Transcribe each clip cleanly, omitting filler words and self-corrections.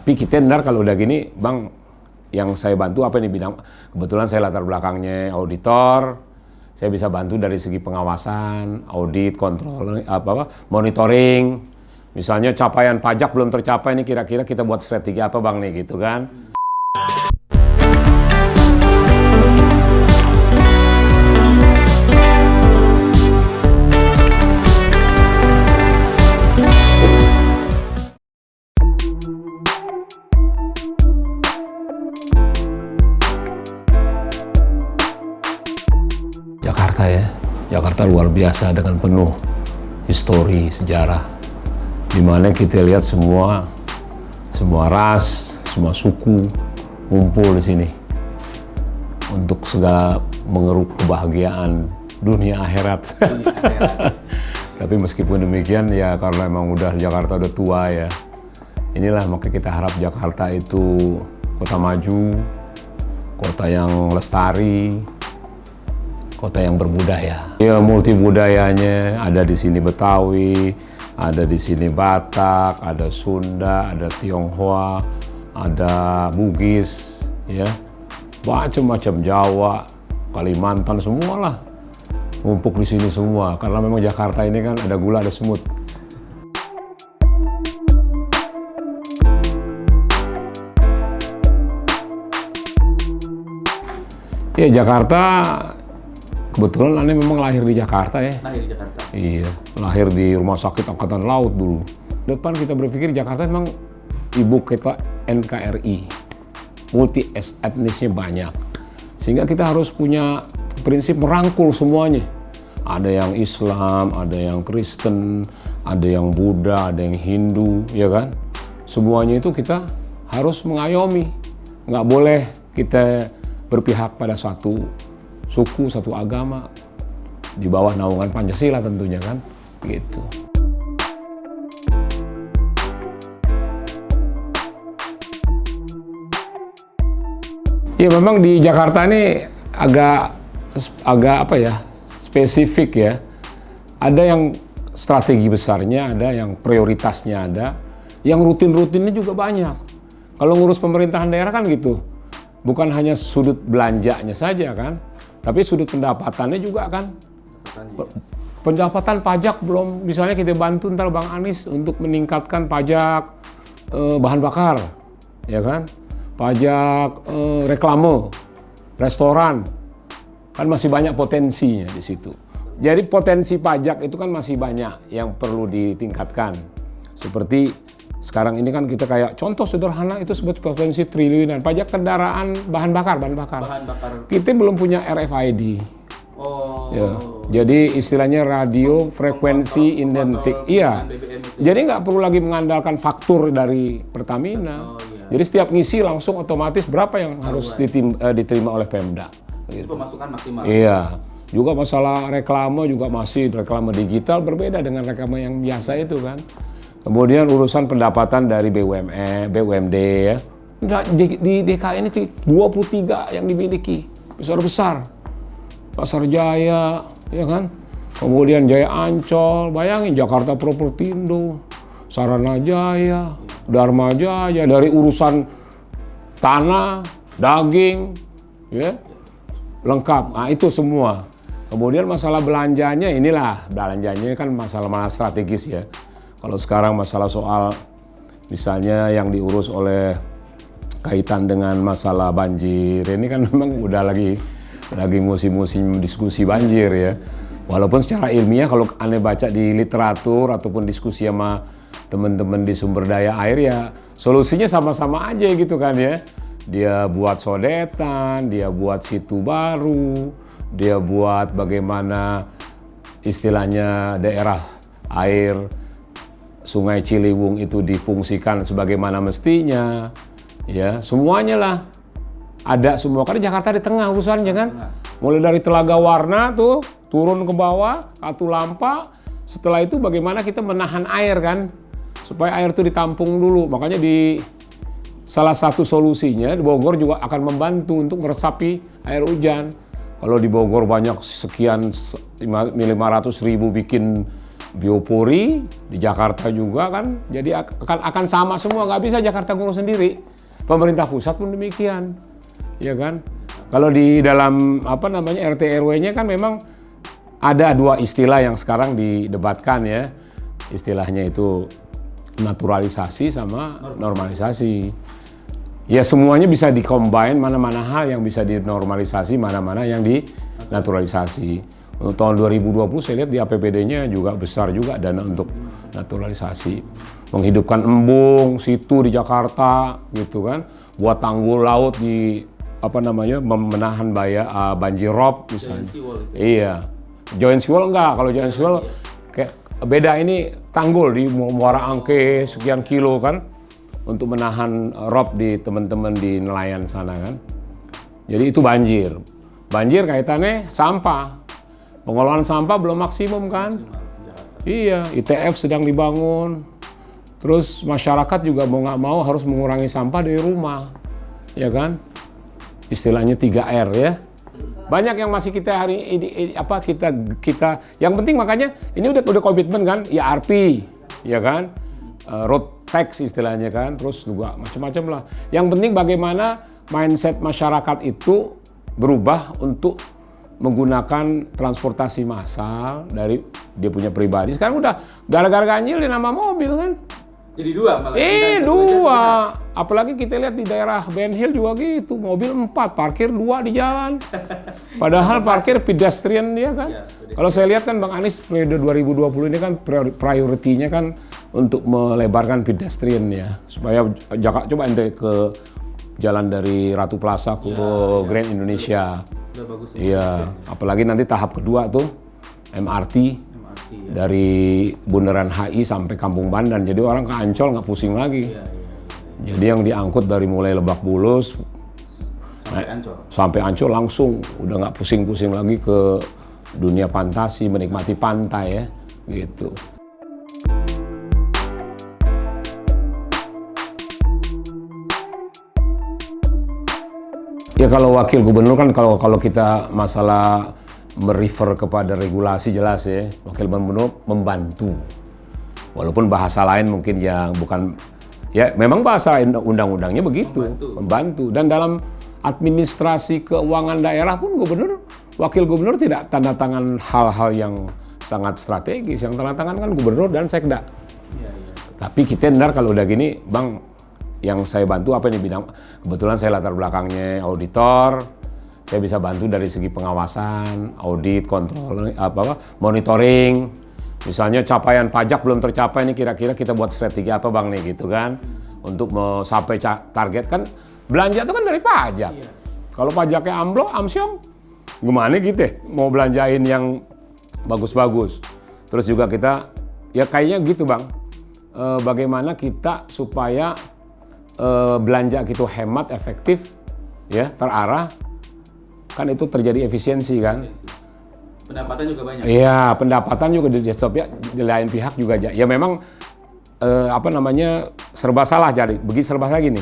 Tapi kita ntar kalau udah gini, Bang, yang saya bantu apa nih bidang? Kebetulan saya latar belakangnya auditor, saya bisa bantu dari segi pengawasan, audit, kontrol, monitoring. Misalnya capaian pajak belum tercapai nih, kira-kira kita buat strategi apa Bang nih gitu kan? Jakarta ya, Jakarta luar biasa dengan penuh histori, sejarah, dimana kita lihat semua ras, semua suku ngumpul di sini untuk segala mengeruk kebahagiaan dunia akhirat. Tapi meskipun demikian ya karena memang udah Jakarta udah tua ya, inilah maka kita harap Jakarta itu kota maju, kota yang lestari, kota yang berbudaya. Ya multi budayanya, ada di sini Betawi, ada di sini Batak, ada Sunda, ada Tionghoa, ada Bugis, ya macam-macam Jawa, Kalimantan, semualah ngumpuk di sini semua. Karena memang Jakarta ini kan ada gula, ada semut. Ya Jakarta. Kebetulan Ane memang lahir di Jakarta ya. Lahir di Jakarta? Iya, lahir di Rumah Sakit Angkatan Laut dulu. Depan kita berpikir Jakarta memang ibu kota NKRI. Multi etnisnya banyak. Sehingga kita harus punya prinsip merangkul semuanya. Ada yang Islam, ada yang Kristen, ada yang Buddha, ada yang Hindu, ya kan? Semuanya itu kita harus mengayomi. Nggak boleh kita berpihak pada satu suku, satu agama, di bawah naungan Pancasila tentunya kan, gitu. Ya memang di Jakarta ini agak apa ya, spesifik ya. Ada yang strategi besarnya, ada yang prioritasnya ada, yang rutin-rutinnya juga banyak. Kalau ngurus pemerintahan daerah kan gitu, bukan hanya sudut belanjanya saja kan, tapi sudut pendapatannya juga kan. Pendapatan pajak belum, misalnya kita bantu ntar Bang Anies untuk meningkatkan pajak bahan bakar, ya kan? Pajak reklame, restoran, kan masih banyak potensinya di situ. Jadi potensi pajak itu kan masih banyak yang perlu ditingkatkan. Seperti sekarang ini kan kita kayak contoh sederhana itu sebut potensi triliunan pajak kendaraan bahan bakar. Kita belum punya RFID. Oh. Ya. Jadi istilahnya radio frekuensi identik. Iya. Jadi nggak perlu lagi mengandalkan faktur dari Pertamina. Oh, iya. Jadi setiap ngisi langsung otomatis berapa yang harus diterima oleh Pemda. Itu pemasukan maksimal. Iya. Juga masalah reklame juga masih reklame digital berbeda dengan reklame yang biasa itu kan. Kemudian urusan pendapatan dari BUMD ya. Di DKI ini 23 yang dimiliki, besar-besar. Pasar Jaya, ya kan? Kemudian Jaya Ancol, bayangin Jakarta Propertindo, Sarana Jaya, Dharma Jaya, dari urusan tanah, daging, ya, lengkap. Nah itu semua. Kemudian masalah belanjanya inilah, belanjanya kan masalah strategis ya. Kalau sekarang masalah soal misalnya yang diurus oleh kaitan dengan masalah banjir, ini kan memang udah lagi musim-musim diskusi banjir ya. Walaupun secara ilmiah kalau Anda baca di literatur ataupun diskusi sama teman-teman di sumber daya air ya solusinya sama-sama aja gitu kan ya. Dia buat sodetan, dia buat situ baru, dia buat bagaimana istilahnya daerah air Sungai Ciliwung itu difungsikan sebagaimana mestinya, ya semuanya lah ada semua. Karena Jakarta di tengah urusannya kan, mulai dari Telaga Warna tuh turun ke bawah, Katulampa. Setelah itu bagaimana kita menahan air kan, supaya air itu ditampung dulu. Makanya di salah satu solusinya di Bogor juga akan membantu untuk meresapi air hujan. Kalau di Bogor banyak sekian 500.000 bikin biopori di Jakarta juga kan, jadi akan sama semua, nggak bisa Jakarta ngurus sendiri. Pemerintah pusat pun demikian, ya kan. Kalau di dalam apa namanya RT RW-nya kan memang ada dua istilah yang sekarang didebatkan ya, istilahnya itu naturalisasi sama normalisasi. Ya semuanya bisa dikombine, mana-mana hal yang bisa dinormalisasi, mana-mana yang dinaturalisasi. Untuk tahun 2020 saya lihat di APBD-nya juga besar juga dana untuk naturalisasi. Menghidupkan embung, situ di Jakarta gitu kan. Buat tanggul laut di apa namanya menahan banjir rob misalnya. Iya. Joint Seawall enggak, kalau Joint Seawall kayak beda, ini tanggul di Muara Angke sekian kilo kan untuk menahan rob di teman-teman di nelayan sana kan. Jadi itu banjir. Banjir kaitannya sampah. Pengelolaan sampah belum maksimum kan? Iya, ITF sedang dibangun. Terus masyarakat juga mau nggak mau harus mengurangi sampah dari rumah, ya kan? Istilahnya 3R ya. Banyak yang masih kita yang penting makanya ini udah komitmen kan, IRP, ya kan? Road tax istilahnya kan, terus juga macam-macam lah. Yang penting bagaimana mindset masyarakat itu berubah untuk menggunakan transportasi massal dari dia punya pribadi. Sekarang udah gara-gara ganjil di nama mobil kan. Jadi dua malah. Dua. Apalagi kita lihat di daerah Ben Hill juga gitu, mobil 4, parkir 2 di jalan. Padahal parkir pedestrian dia kan. Ya, kalau saya lihat kan Bang Anies periode 2020 ini kan prioritinya kan untuk melebarkan pedestrian ya, supaya coba ente ke jalan dari Ratu Plaza ke Grand Indonesia. Udah bagus. Iya, apalagi nanti tahap kedua tuh MRT ya. Dari Bundaran HI sampai Kampung Bandan. Jadi orang ke Ancol nggak pusing lagi. Ya. Jadi yang diangkut dari mulai Lebak Bulus sampai Ancol langsung udah nggak pusing-pusing lagi ke dunia fantasi, menikmati pantai ya, gitu. Ya kalau wakil gubernur kan kalau kita masalah merefer kepada regulasi jelas ya, wakil gubernur membantu. Walaupun bahasa lain mungkin yang bukan, ya memang bahasa undang-undangnya begitu, membantu. Dan dalam administrasi keuangan daerah pun wakil gubernur tidak tanda tangan hal-hal yang sangat strategis, yang tanda tangan kan gubernur dan sekda. Tapi kita ntar kalau udah gini, Bang, yang saya bantu apa nih bidang, kebetulan saya latar belakangnya auditor, saya bisa bantu dari segi pengawasan, audit, kontrol, monitoring. Misalnya capaian pajak belum tercapai nih, kira-kira kita buat strategi apa Bang nih gitu kan, untuk sampai target kan, belanja itu kan dari pajak. Iya. Kalau pajaknya amsyong, gimana gitu mau belanjain yang bagus-bagus. Terus juga kita, ya kayaknya gitu Bang, bagaimana kita supaya belanja gitu hemat, efektif, ya terarah, kan itu terjadi efisiensi kan. Pendapatan juga banyak. Iya, pendapatan juga di desktop ya, di lain pihak juga ya memang serba salah jadi. Begitu serba salah gini.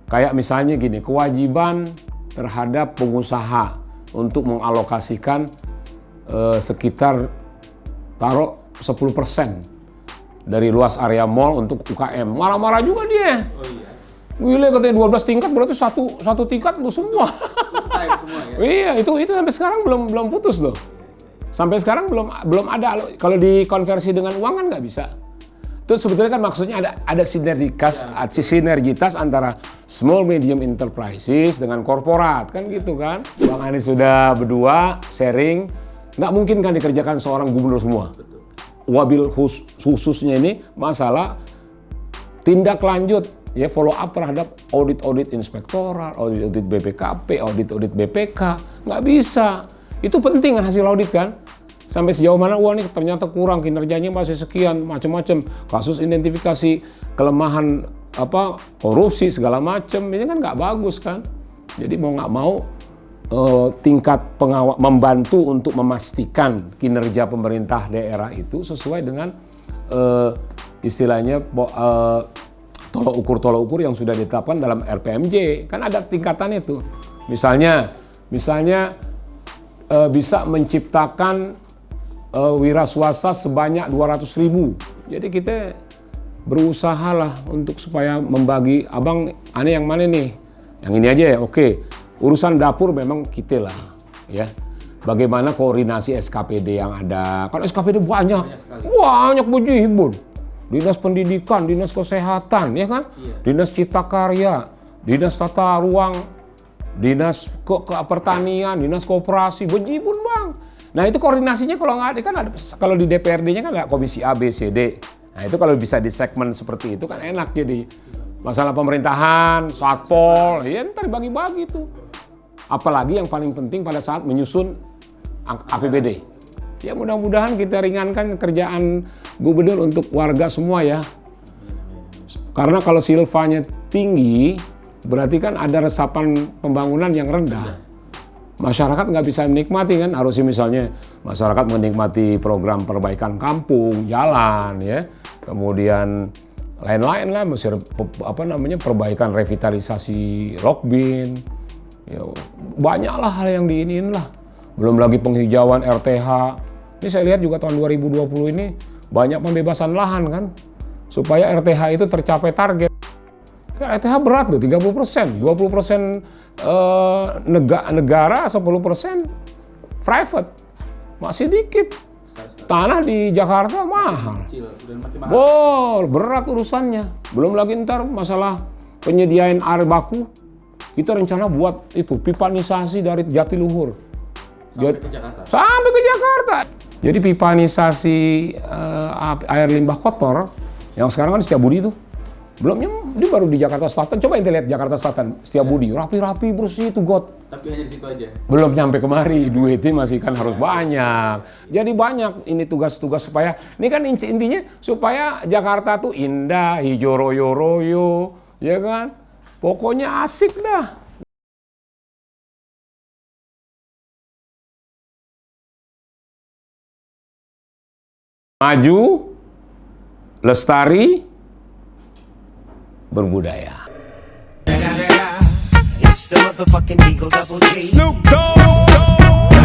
Kayak misalnya gini, kewajiban terhadap pengusaha untuk mengalokasikan sekitar taruh 10% dari luas area mall untuk UKM. Marah-marah juga dia. Oh iya. Gila katanya 12 tingkat berarti satu tingkat lu semua. Semua ya? Iya, itu sampai sekarang belum putus loh. Sampai sekarang belum ada. Kalau dikonversi dengan uang kan nggak bisa. Itu sebetulnya kan maksudnya ada sinergitas antara small medium enterprises dengan korporat kan gitu kan. Bang Anies sudah berdua sharing, nggak mungkin kan dikerjakan seorang gubernur semua. Wabil khususnya ini masalah tindak lanjut, ya follow up terhadap audit inspektoral, audit BPKP, audit BPK, nggak bisa. Itu penting kan hasil audit kan. Sampai sejauh mana nih ternyata kurang, kinerjanya masih sekian, macam-macam. Kasus identifikasi kelemahan korupsi segala macam, ini kan nggak bagus kan. Jadi mau nggak mau tingkat membantu untuk memastikan kinerja pemerintah daerah itu sesuai dengan istilahnya tolok ukur yang sudah ditetapkan dalam RPMJ. Kan ada tingkatannya tuh. Misalnya bisa menciptakan wira swasta sebanyak 200.000. Jadi kita berusaha lah untuk supaya membagi, abang aneh yang mana nih? Yang ini aja ya, oke. Urusan dapur memang kita lah, ya. Bagaimana koordinasi SKPD yang ada? Kan SKPD banyak bejibun. Dinas Pendidikan, Dinas Kesehatan, ya kan? Iya. Dinas Cipta Karya, Dinas Tata Ruang, Dinas Pertanian, Dinas Koperasi, bejibun bang. Nah itu koordinasinya kalau nggak ada kan ada, kalau di DPRD-nya kan nggak komisi A, B, C, D. Nah itu kalau bisa di segmen seperti itu kan enak jadi. Masalah pemerintahan, satpol, ya ntar bagi-bagi tuh. Apalagi yang paling penting pada saat menyusun APBD. Ya mudah-mudahan kita ringankan kerjaan gubernur untuk warga semua ya. Karena kalau silvanya tinggi, berarti kan ada resapan pembangunan yang rendah. Masyarakat nggak bisa menikmati kan, harusnya misalnya masyarakat menikmati program perbaikan kampung, jalan ya, kemudian lain-lain lah, perbaikan revitalisasi Rockbin, ya, banyaklah hal yang diinin lah. Belum lagi penghijauan RTH. Ini saya lihat juga tahun 2020 ini banyak pembebasan lahan kan, supaya RTH itu tercapai target. RTH berat loh, 30%, 20% negara, 10% private. Masih dikit. Tanah di Jakarta mahal. Berat urusannya. Belum lagi ntar masalah penyediaan air baku. Kita rencana buat itu, pipanisasi dari Jatiluhur. Sampai ke Jakarta. Jadi pipanisasi air limbah kotor, yang sekarang kan Setiabudi itu. Belumnya dia baru di Jakarta Selatan. Coba ente lihat Jakarta Selatan, Setiabudi, rapi-rapi, bersih itu got. Tapi hanya di situ aja. Belum nyampe kemari, duitnya masih kan harus banyak. Jadi banyak ini tugas-tugas supaya, ini kan intinya supaya Jakarta tuh indah, hijau royo-royo, ya kan? Pokoknya asik dah. Maju, lestari, berbudaya. It's the motherfucking Eagle Double G. Snoop Dogg.